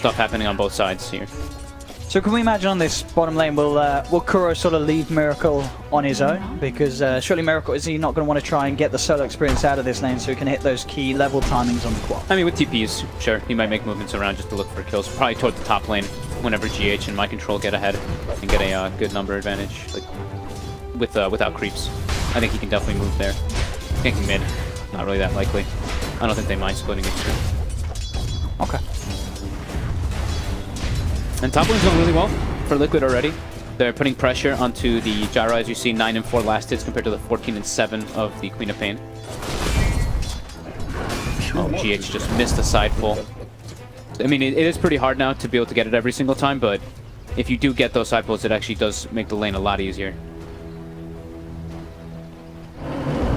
stuff happening on both sides here. So can we imagine on this bottom lane, will Kuro sort of leave Miracle on his own? Because surely Miracle, is he not going to want to try and get the solo experience out of this lane so he can hit those key level timings on the quad? I mean, with TPs, sure, he might make movements around just to look for kills. Probably toward the top lane whenever GH and My Control get ahead and get a good number advantage, like without creeps. I think he can definitely move there. Ganking mid, not really that likely. I don't think they mind splitting it through. Okay. And top lane's going really well for Liquid already. They're putting pressure onto the Gyro, as you see, 9 and 4 last hits compared to the 14 and 7 of the Queen of Pain. Oh, GH just missed the side pull. I mean, it is pretty hard now to be able to get it every single time, but if you do get those side pulls, it actually does make the lane a lot easier.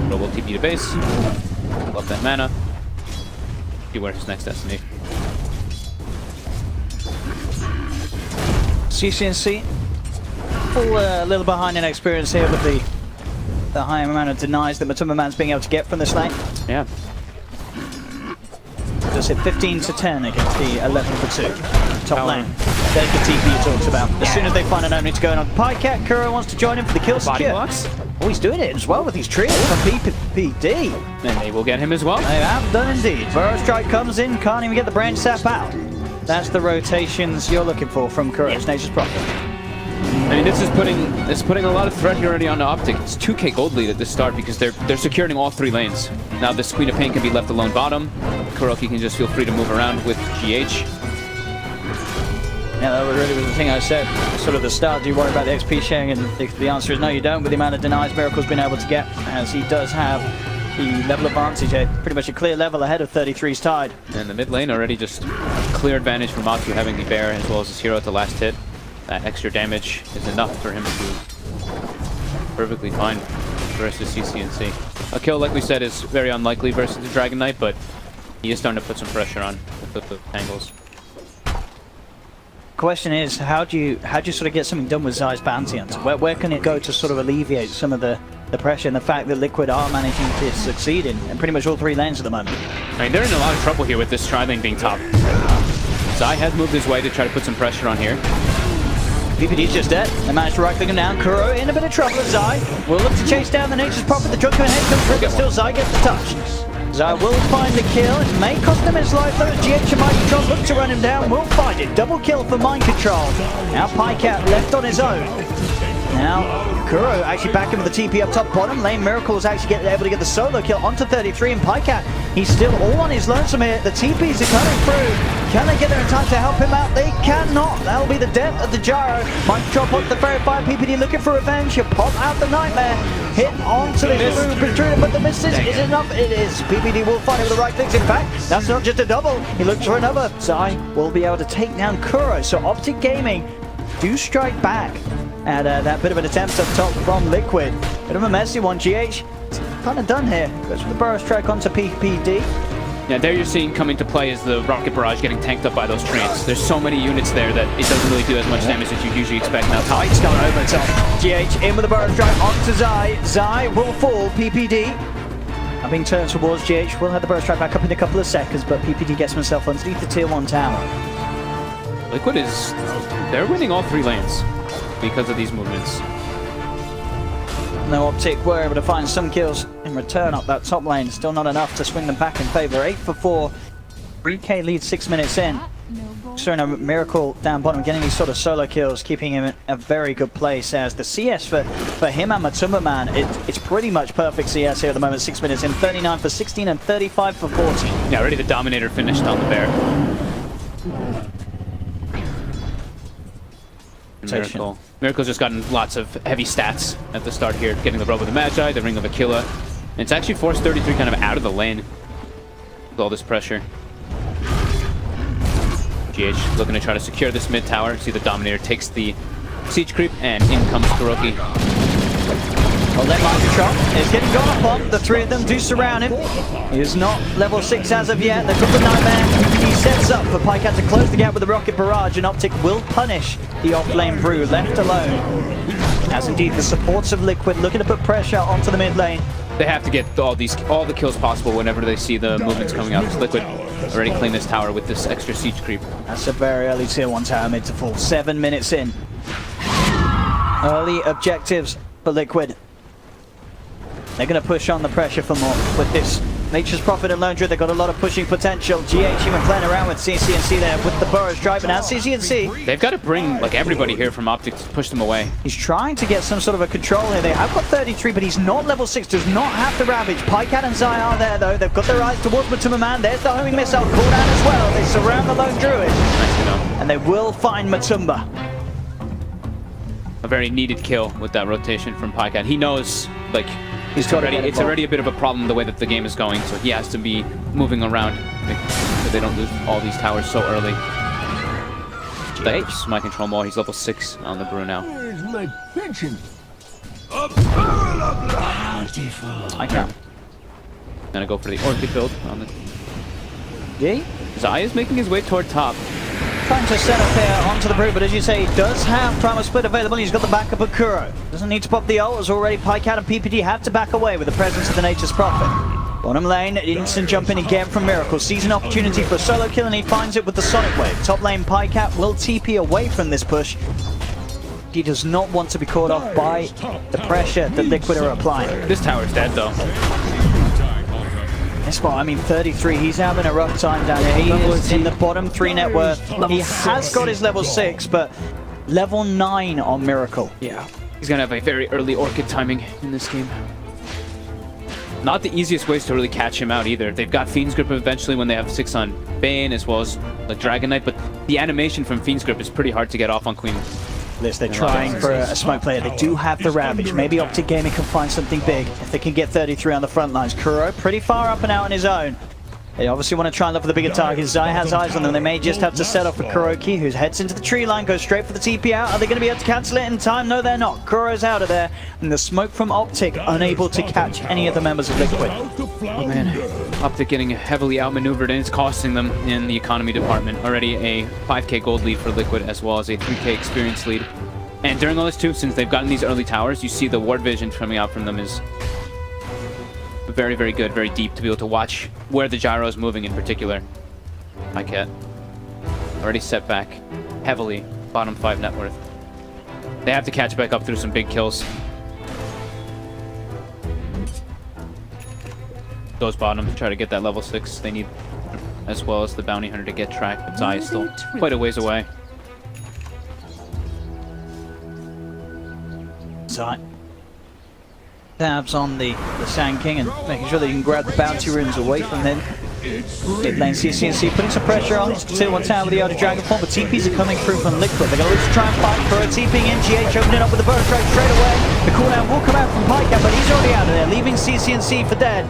Robo TP to base. Love that mana. See where his next destination. CCNC, a little behind in experience here with the high amount of denies that Matuma Man's being able to get from this lane. Yeah. Just hit 15 to 10 against the 11 for 2. Top lane. There's the TP he talks about. As soon as they find an opening to go in on Pycat, Kuro wants to join him for the kill secure. Oh, he's doing it as well with his trios from PPD. And they will get him as well. They have done indeed. Burrow Strike comes in, can't even get the branch sap out. That's the rotations you're looking for from Kuro's Nature's Prophet. I mean, this is putting a lot of threat here already on the Optic. It's 2k gold lead at the start because they're securing all 3 lanes. Now this Queen of Pain can be left alone bottom. Kuroki can just feel free to move around with GH. Yeah, that really was the thing I said. Sort of the start, do you worry about the XP sharing? And the answer is no, you don't, with the amount of denies Miracle's been able to get, as he does have the level advantage here. Pretty much a clear level ahead of 33's Tide. And the mid lane already just clear advantage for Matsu having the bear as well as his hero at the last hit. That extra damage is enough for him to be perfectly fine versus CCNC. A kill, like we said, is very unlikely versus the Dragon Knight, but he is starting to put some pressure on with the angles. Question is, how do you sort of get something done with Zai's bounty hunter? Where can it go to sort of alleviate some of the pressure and the fact that Liquid are managing to succeed in pretty much all 3 lanes at the moment? I mean, they're in a lot of trouble here with this tri lane being top. Zai has moved his way to try to put some pressure on here. PPD's just dead. They managed to right-click him down. Kuro in a bit of trouble. Zai will look to chase down the Nature's Prophet. The drunk head comes through, but still Zai gets the touch. Zai will find the kill. It may cost him his life, though. GH and Mind Control look to run him down. Will find it. Double kill for Mind Control. Now Pycat left on his own. Now Kuro actually back him with the TP up top bottom lane. Miracle is actually able to get the solo kill onto 33, and Pycat, he's still all on his lonesome here. The TPs are coming through. Can they get there in time to help him out? They cannot. That'll be the death of the Gyro. Mind Control pops the verified. PPD looking for revenge. He'll pop out the Nightmare. Hit onto this Rube Intruder, but the misses is enough. It is. PPD will find him with the right clicks. In fact, that's not just a double. He looks for another. Zai will be able to take down Kuro. So Optic Gaming do strike back at that bit of an attempt up top from Liquid. Bit of a messy one. GH kind of done here. Goes for the Burrow Strike onto PPD. Yeah, there you're seeing coming to play is the Rocket Barrage getting tanked up by those trains. There's so many units there that it doesn't really do as much damage as you usually expect. Now Tide's going over the top. GH in with the Burrow Strike onto Zai. Zai will fall. PPD are being turned towards GH. Will have the Burrow Strike back up in a couple of seconds, but PPD gets himself underneath the tier 1 tower. Liquid they're winning all 3 lanes because of these movements. No, Optic were able to find some kills in return up that top lane. Still not enough to swing them back in favor. 8 for 4. 3k lead 6 minutes in. Showing a Miracle down bottom, getting these sort of solo kills, keeping him in a very good place as the CS for him and Matuma Man, it's pretty much perfect CS here at the moment. 6 minutes in, 39 for 16 and 35 for 14. Yeah, already the Dominator finished on the bear. Miracle's just gotten lots of heavy stats at the start here, getting the Robe of the Magi, the Ring of Aquila. And it's actually forced 33 kind of out of the lane with all this pressure. GH looking to try to secure this mid tower. See the Dominator takes the siege creep, and in comes Kuroki. Well, that Mind Control is getting gone upon. The 3 of them do surround him. He is not level 6 as of yet. They've got the Nightmare. He sets up for Pycat to close the gap with the Rocket Barrage, and Optic will punish the off-lane Brew, left alone. As indeed the supports of Liquid looking to put pressure onto the mid lane. They have to get all the kills possible whenever they see the movements coming out. Liquid already claim this tower with this extra siege creep. That's a very early tier 1 tower mid to fall. 7 minutes in. Early objectives for Liquid. They're going to push on the pressure for more with this Nature's Prophet and Lone Druid. They've got a lot of pushing potential. GH even playing around with CCNC there with the Burrows driving out CCNC. They've got to bring like everybody here from Optic to push them away. He's trying to get some sort of a control here. They have got 33, but he's not level 6, does not have the Ravage. Pycat and Zai are there though. They've got their eyes towards Matuma Man. There's the homing missile cooldown as well. They surround the Lone Druid. Nice to know. And they will find Matumba. A very needed kill with that rotation from Pycat. He knows like it's already a bit of a problem the way that the game is going, so he has to be moving around so they don't lose all these towers so early. That's my control more. He's level 6 on the brew now. Where's my pension? I can't. Gonna go for the Orchid build on the... Yeah? Zai is making his way toward top. Trying to set up here onto the brew, but as you say, he does have Primal Split available. He's got the backup of Kuro. Doesn't need to pop the ult, as already Pycat and PPD have to back away with the presence of the Nature's Prophet. Bottom lane, instant jump in again from Miracle. Sees an opportunity for a solo kill and he finds it with the Sonic Wave. Top lane, Pycat will TP away from this push. He does not want to be caught off by the pressure that Liquid are applying. This tower's dead though. Spot, I mean 33, he's having a rough time down here. He is in the bottom 3 net worth. He has got his level 6, but level 9 on Miracle. Yeah, he's gonna have a very early Orchid timing in this game. Not the easiest ways to really catch him out either. They've got Fiend's Grip eventually when they have 6 on Bane as well as the Dragon Knight, but the animation from Fiend's Grip is pretty hard to get off on Queen. They're trying for a smoke player. They do have the Ravage. Maybe Optic Gaming can find something big if they can get 33 on the front lines. Kuro pretty far up and out on his own. They obviously want to try and look for the bigger targets. Zai has eyes on them. They may just have to set off for Kuroki, who heads into the tree line, goes straight for the TP out. Are they going to be able to cancel it in time? No, they're not. Kuro's out of there. And the smoke from Optic unable to catch any of the members of Liquid. Oh man, Optic getting heavily outmaneuvered, and it's costing them in the economy department. Already a 5k gold lead for Liquid as well as a 3k experience lead. And during all this too, since they've gotten these early towers, you see the ward vision coming out from them is very, very good, very deep to be able to watch where the gyro is moving in particular. Pycat already set back heavily, bottom 5 net worth. They have to catch back up through some big kills. Goes bottom, try to get that level 6 they need, as well as the bounty hunter to get tracked, but Zai is still quite a ways away. Zai tabs on the Sand King and making sure that he can grab the bounty runes away from him. Mid lane CCNC putting some pressure on tier 1 tower with the Elder Dragon form, but TPs are coming through from Liquid. They're going to try and fight for a TPing in. GH opening up with the burst strike straight away. The cooldown will come out from Pycat, but he's already out of there, leaving CCNC for dead.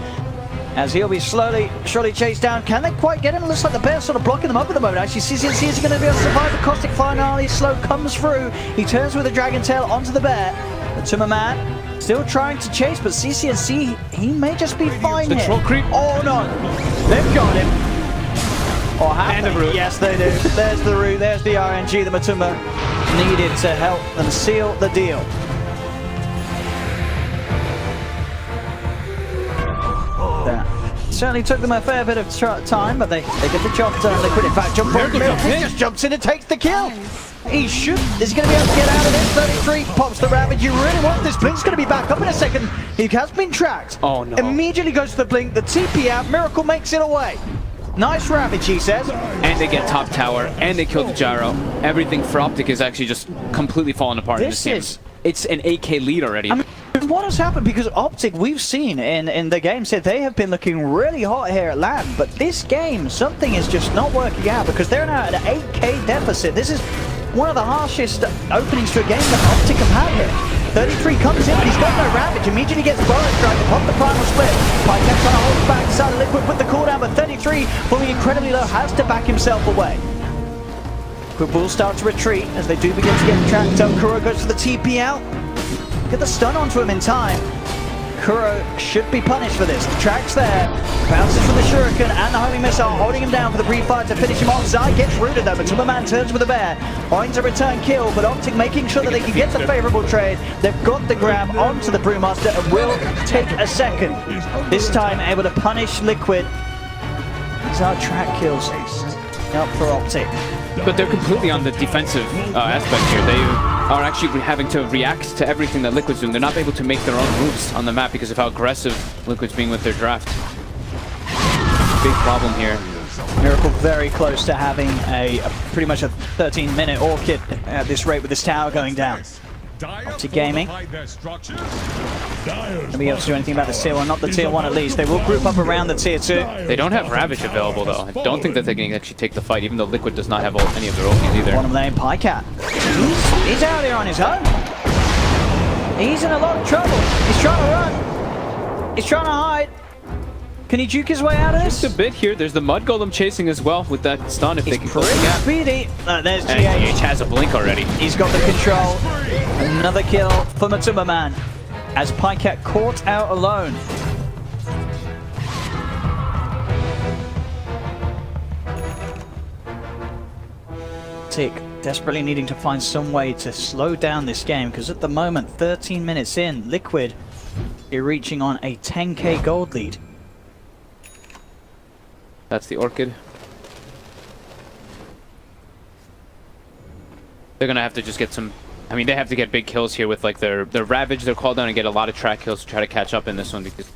As he'll be surely chased down. Can they quite get him? It looks like the bear's sort of blocking them up at the moment. Actually, CCNC is going to be able to survive. The Caustic finale slow comes through. He turns with a Dragon Tail onto the bear. Matuma Man still trying to chase, but CCNC, he may just be fine here. Troll creep. Oh no! They've got him. Or have and they? the root. Yes, they do. There's the root. There's the RNG that Matuma needed to help them seal the deal. Certainly took them a fair bit of time, but they get the job done. Liquid, in fact, he just jumps in and takes the kill. He should. Is he going to be able to get out of this? 33 pops the Ravage. You really want this. Blink's going to be back up in a second. He has been tracked. Oh no. Immediately goes to the Blink. The TP out. Miracle makes it away. Nice Ravage, he says. And they get top tower, and they kill the gyro. Everything for Optic is actually just completely falling apart in this game. It's an 8k lead already. I mean, what has happened? Because Optic, we've seen in the game, said they have been looking really hot here at LAN, but this game, something is just not working out because they're now at an 8k deficit. This is one of the harshest openings to a game that Optic have had here. 33 comes in, but he's got no Ravage. Immediately gets Burrow Strike to pop the Primal Split. Pycat trying to hold back inside of Liquid with the cooldown, but 33, falling incredibly low, has to back himself away. Liquid will start to retreat as they do begin to get tracked up. Kuro goes for the TP out. Get the stun onto him in time. Kuro should be punished for this. The track's there. Bounces from the Shuriken and the homing missile, holding him down for the brief fire to finish him off. Zai gets rooted though, but Superman turns with a bear. Finds a return kill, but Optic making sure that they can get the favorable trade. They've got the grab onto the Brewmaster and will take a second. This time able to punish Liquid. These are track kills up for Optic. But they're completely on the defensive aspect here. They are actually having to react to everything that Liquid's doing. They're not able to make their own moves on the map because of how aggressive Liquid's being with their draft. Big problem here. Miracle very close to having a pretty much a 13-minute Orchid at this rate with this tower going down. Optic Gaming. Gonna be able to do anything about the tier 1, not the tier 1 at least. They will group up around the tier 2. They don't have Ravage available though. I don't think that they can actually take the fight, even though Liquid does not have any of their ultis either. Bottom lane, Pycat. He's out here on his own. He's in a lot of trouble. He's trying to run. He's trying to hide. Can he juke his way out of this? Just a bit here. There's the Mud Golem chasing as well with that stun if they can close the gap. Speedy. There's GH. And GH has a blink already. He's got the control. Another kill for Matumba Man as Pycat caught out alone. Tick desperately needing to find some way to slow down this game because at the moment, 13 minutes in, Liquid are reaching on a 10k gold lead. That's the Orchid. They're gonna have to just get some. I mean, they have to get big kills here with like their Ravage, their Call Down, and get a lot of track kills to try to catch up in this one because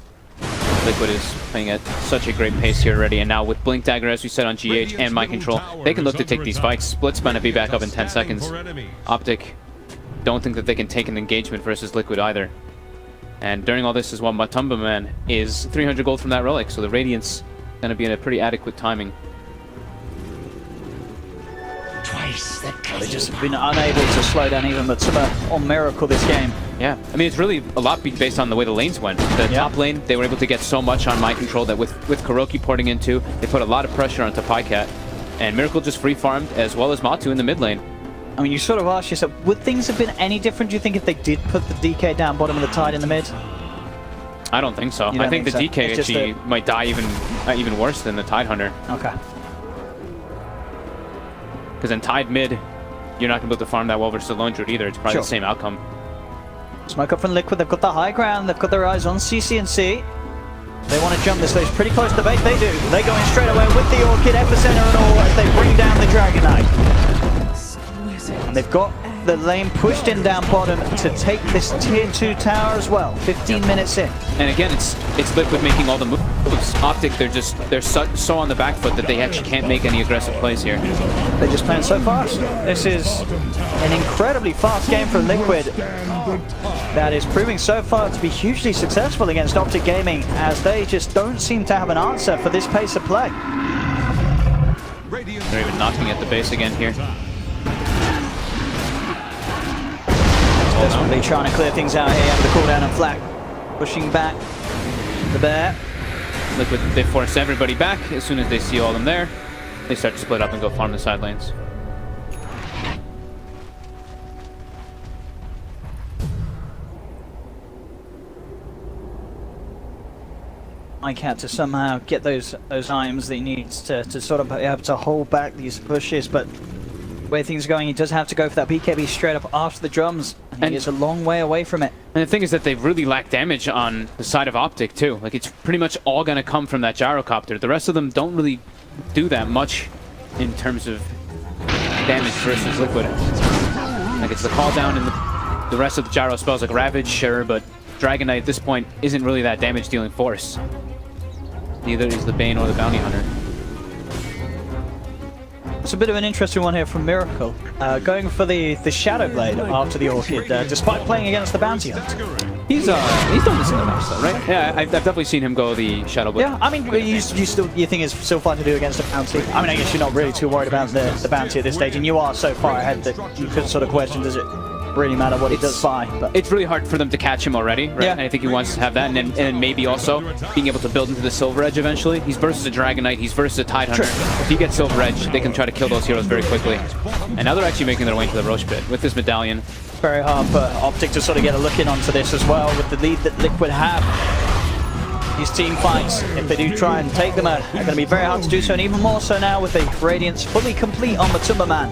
Liquid is playing at such a great pace here already. And now with Blink Dagger, as we said, on GH and Mind Control, they can look to take these fights. Split's gonna be back up in 10 seconds. Optic don't think that they can take an engagement versus Liquid either. And during all this as well, Matumba Man is 300 gold from that relic, so the Radiance going to be in a pretty adequate timing. They just have been unable to slow down even Matumba or Miracle this game. Yeah, I mean, it's really a lot based on the way the lanes went. The top lane, they were able to get so much on Mind Control that with Kuroki porting into, they put a lot of pressure onto Pycat. And Miracle just free farmed, as well as Matu in the mid lane. I mean, you sort of ask yourself, would things have been any different, do you think, if they did put the DK down bottom of the Tide in the mid? I don't think so. I think the DK actually might die even worse than the Tide Hunter. Okay. Because in Tide mid, you're not going to be able to farm that well versus the Lone Druid either. It's probably the same outcome. Smoke up from Liquid. They've got the high ground. They've got their eyes on CCNC. They want to jump this stage pretty close to base. They do. They go in straight away with the Orchid, Epicenter and all as they bring down the Dragon Knight. And they've got the lane pushed in down bottom to take this tier 2 tower as well. 15 minutes in. And again, it's Liquid making all the moves. Optic, they're so on the back foot that they actually can't make any aggressive plays here. They're just playing so fast. This is an incredibly fast game for Liquid that is proving so far to be hugely successful against Optic Gaming, as they just don't seem to have an answer for this pace of play. They're even knocking at the base again here. Desperately trying to clear things out here after the cooldown and Flak pushing back the bear. Liquid, they force everybody back. As soon as they see all of them there, they start to split up and go farm the side lanes. Pycat to somehow get those items that he needs to sort of be able to hold back these pushes, but the way things are going, he does have to go for that BKB straight up after the drums, and he is a long way away from it. And the thing is that they really lack damage on the side of Optic too. Like, it's pretty much all going to come from that gyrocopter. The rest of them don't really do that much in terms of damage versus Liquid. Like, it's the call down and the rest of the gyro spells, like Ravage, sure, but Dragon Knight at this point isn't really that damage dealing force. Neither is the Bane or the Bounty Hunter. It's a bit of an interesting one here from Miracle, going for the Shadow Blade after the Orchid, despite playing against the Bounty Hunter. He's done this in the match though, right? Yeah, I've definitely seen him go the Shadow Blade. Yeah, I mean, you think it's still fun to do against a Bounty? I mean, I guess you're not really too worried about the Bounty at this stage, and you are so far ahead that you could sort of question, does it really matter what he does by? But it's really hard for them to catch him already, right? Yeah. And I think he wants to have that, and then maybe also being able to build into the Silver Edge eventually. He's versus a Dragon Knight, he's versus a Tide Hunter. If he gets Silver Edge, they can try to kill those heroes very quickly. And now they're actually making their way into the Roche Pit with this medallion. Very hard for Optic to sort of get a look in onto this as well, with the lead that Liquid have. These team fights, if they do try and take them, are going to be very hard to do so, and even more so now with the Radiance fully complete on Matumba Man.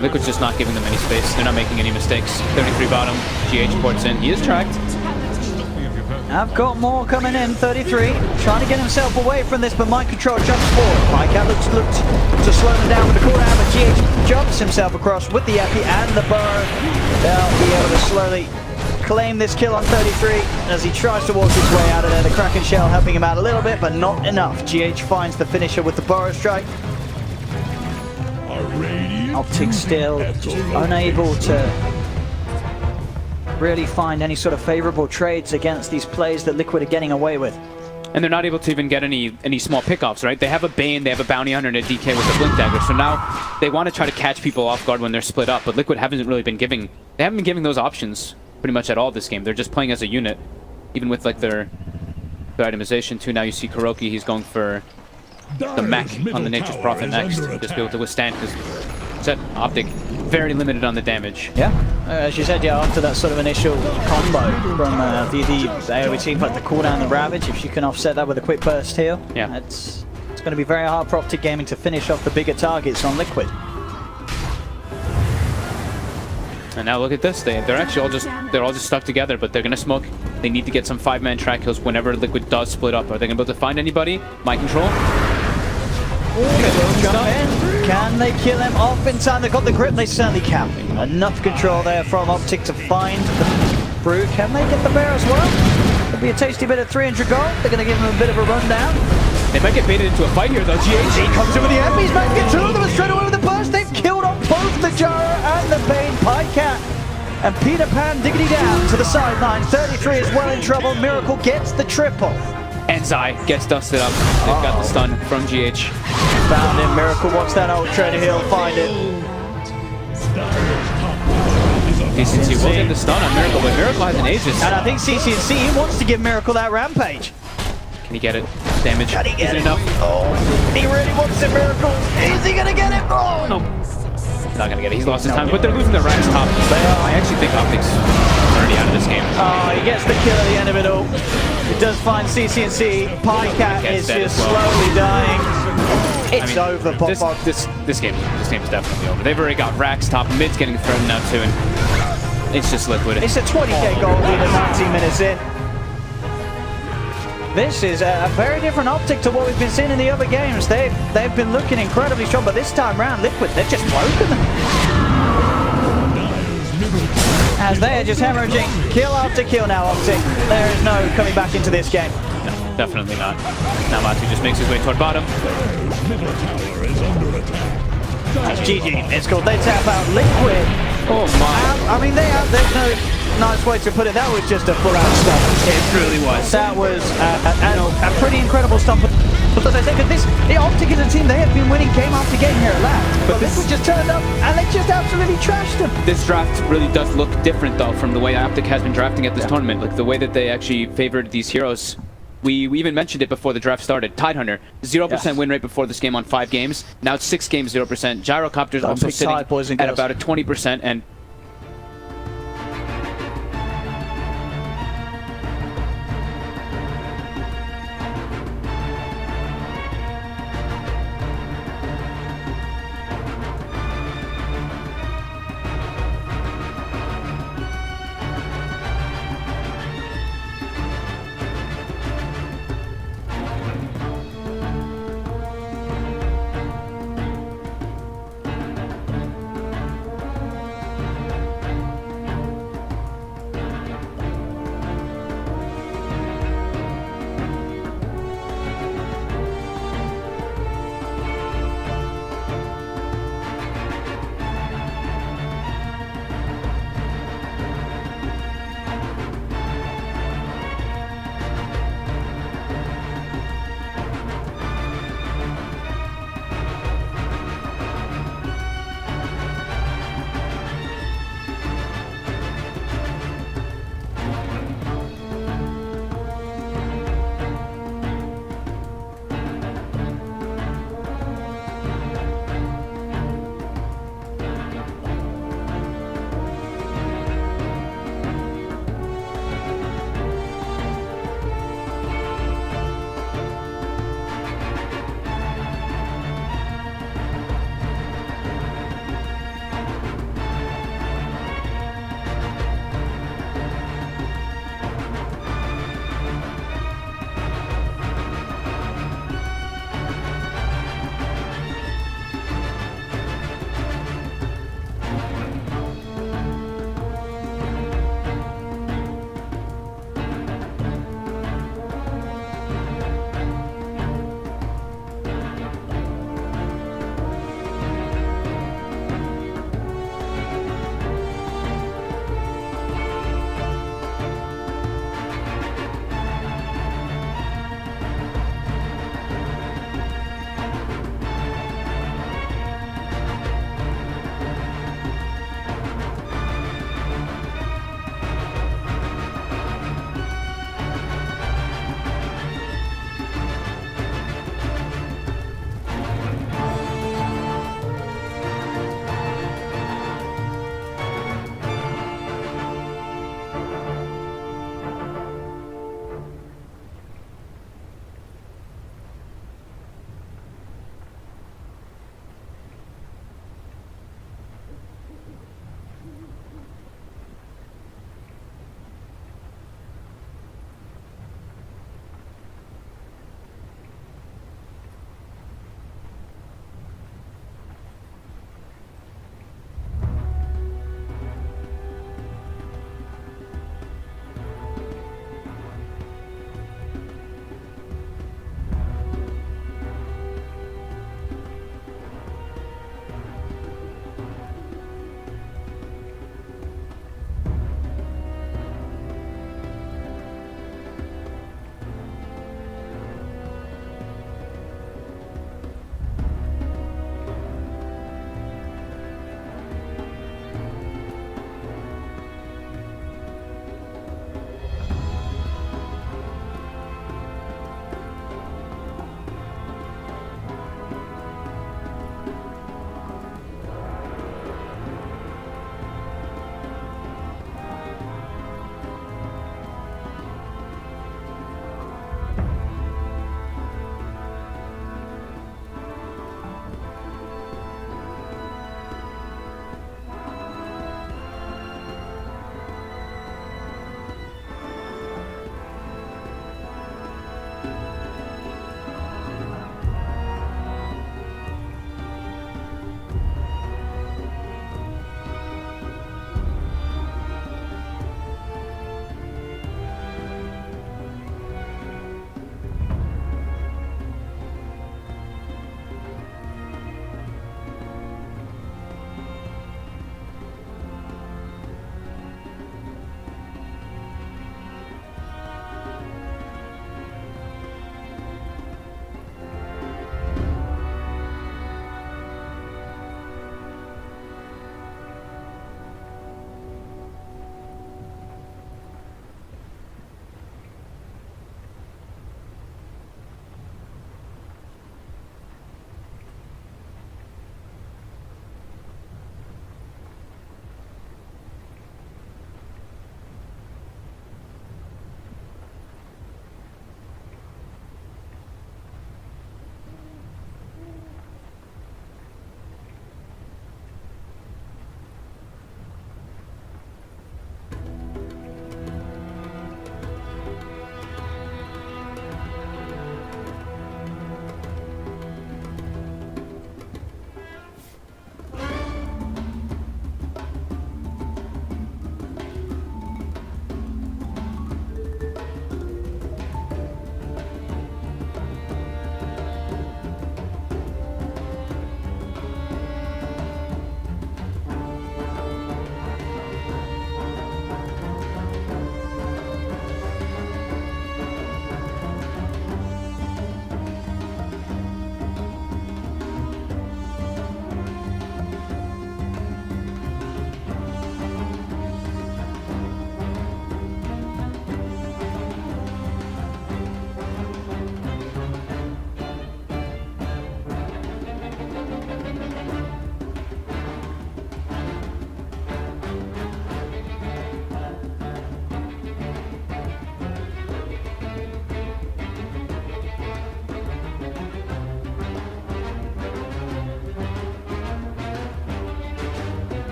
Liquid's just not giving them any space. They're not making any mistakes. 33 bottom, GH ports in. He is tracked. I've got more coming in. 33, trying to get himself away from this, but mind control jumps forward. Mycat looked to slow him down with the cooldown, but GH jumps himself across with the Epi and the burrow. They'll be able to slowly claim this kill on 33 as he tries to walk his way out of there. The Kraken Shell helping him out a little bit, but not enough. GH finds the finisher with the burrow strike. Optic still just unable to really find any sort of favorable trades against these plays that Liquid are getting away with. And they're not able to even get any small pickoffs, right? They have a Bane, they have a Bounty Hunter and a DK with a Blink Dagger, so now they want to try to catch people off guard when they're split up, but Liquid haven't really been giving, they haven't been giving those options pretty much at all this game. They're just playing as a unit, even with like their itemization too. Now you see Kuroki, he's going for the mech on the Nature's Prophet next, just be able to withstand, because set Optic very limited on the damage. Yeah, as you said, yeah, after that sort of initial combo from the AoE team, like the cooldown, the Ravage, if you can offset that with a quick burst heal, yeah, it's going to be very hard for Optic Gaming to finish off the bigger targets on Liquid. And now look at this, they're actually all just stuck together, but they're gonna smoke. They need to get some 5-man track kills whenever Liquid does split up. Are they gonna be able to find anybody? Mind control. Can they kill him off in time? They've got the grip, they certainly can. Enough control there from Optic to find the Brood. Can they get the bear as well? It'll be a tasty bit of 300 gold. They're going to give him a bit of a rundown. They might get baited into a fight here though. GH comes in with the Epis, man, get two of them straight away with the burst. They've killed off both the Gyro and the Bane. Pycat and Peter Pan diggity down to the sideline. 33 is well in trouble. Miracle gets the triple. And Zai gets dusted up. They've got the stun from GH. Found him. Miracle wants that ultra, and he'll find it. CCNC will get the stun on Miracle, but Miracle has an Aegis. And I think CCNC wants to give Miracle that rampage. Can he get it? Damage. Can he get it? Enough? Oh, he really wants it, Miracle. Is he gonna get it? Oh no. He's not gonna get it. He's lost his time, but they're losing their ranks top. I actually think Optic's already out of this game. Oh, he gets the kill at the end of it all. It does find CCNC. Pycat is just slowly dying. It's over, Pop. This game is definitely over. They've already got racks top. Mid's getting thrown now too, and it's just Liquid. It's a 20k gold lead at 19 minutes in. This is a very different Optic to what we've been seeing in the other games. They've been looking incredibly strong, but this time round, Liquid, they've just broken them. As they are just hemorrhaging kill after kill now, Optic. There is no coming back into this game. No, definitely not. Now Matu just makes his way toward bottom. That's GG. It's called they tap out Liquid. Oh my. I mean, there's no nice way to put it. That was just a full-out stomp. It really was. That was a pretty incredible stomp. But I think the Optic is a team, they have been winning game after game here at last. But Liquid just turned up and they just absolutely trashed them. This draft really does look different though from the way Optic has been drafting at this tournament. Like the way that they actually favored these heroes. We even mentioned it before the draft started. Tidehunter, 0% win rate before this game on 5 games. Now it's 6 games, 0%. Gyrocopter's also sitting at about a 20%, and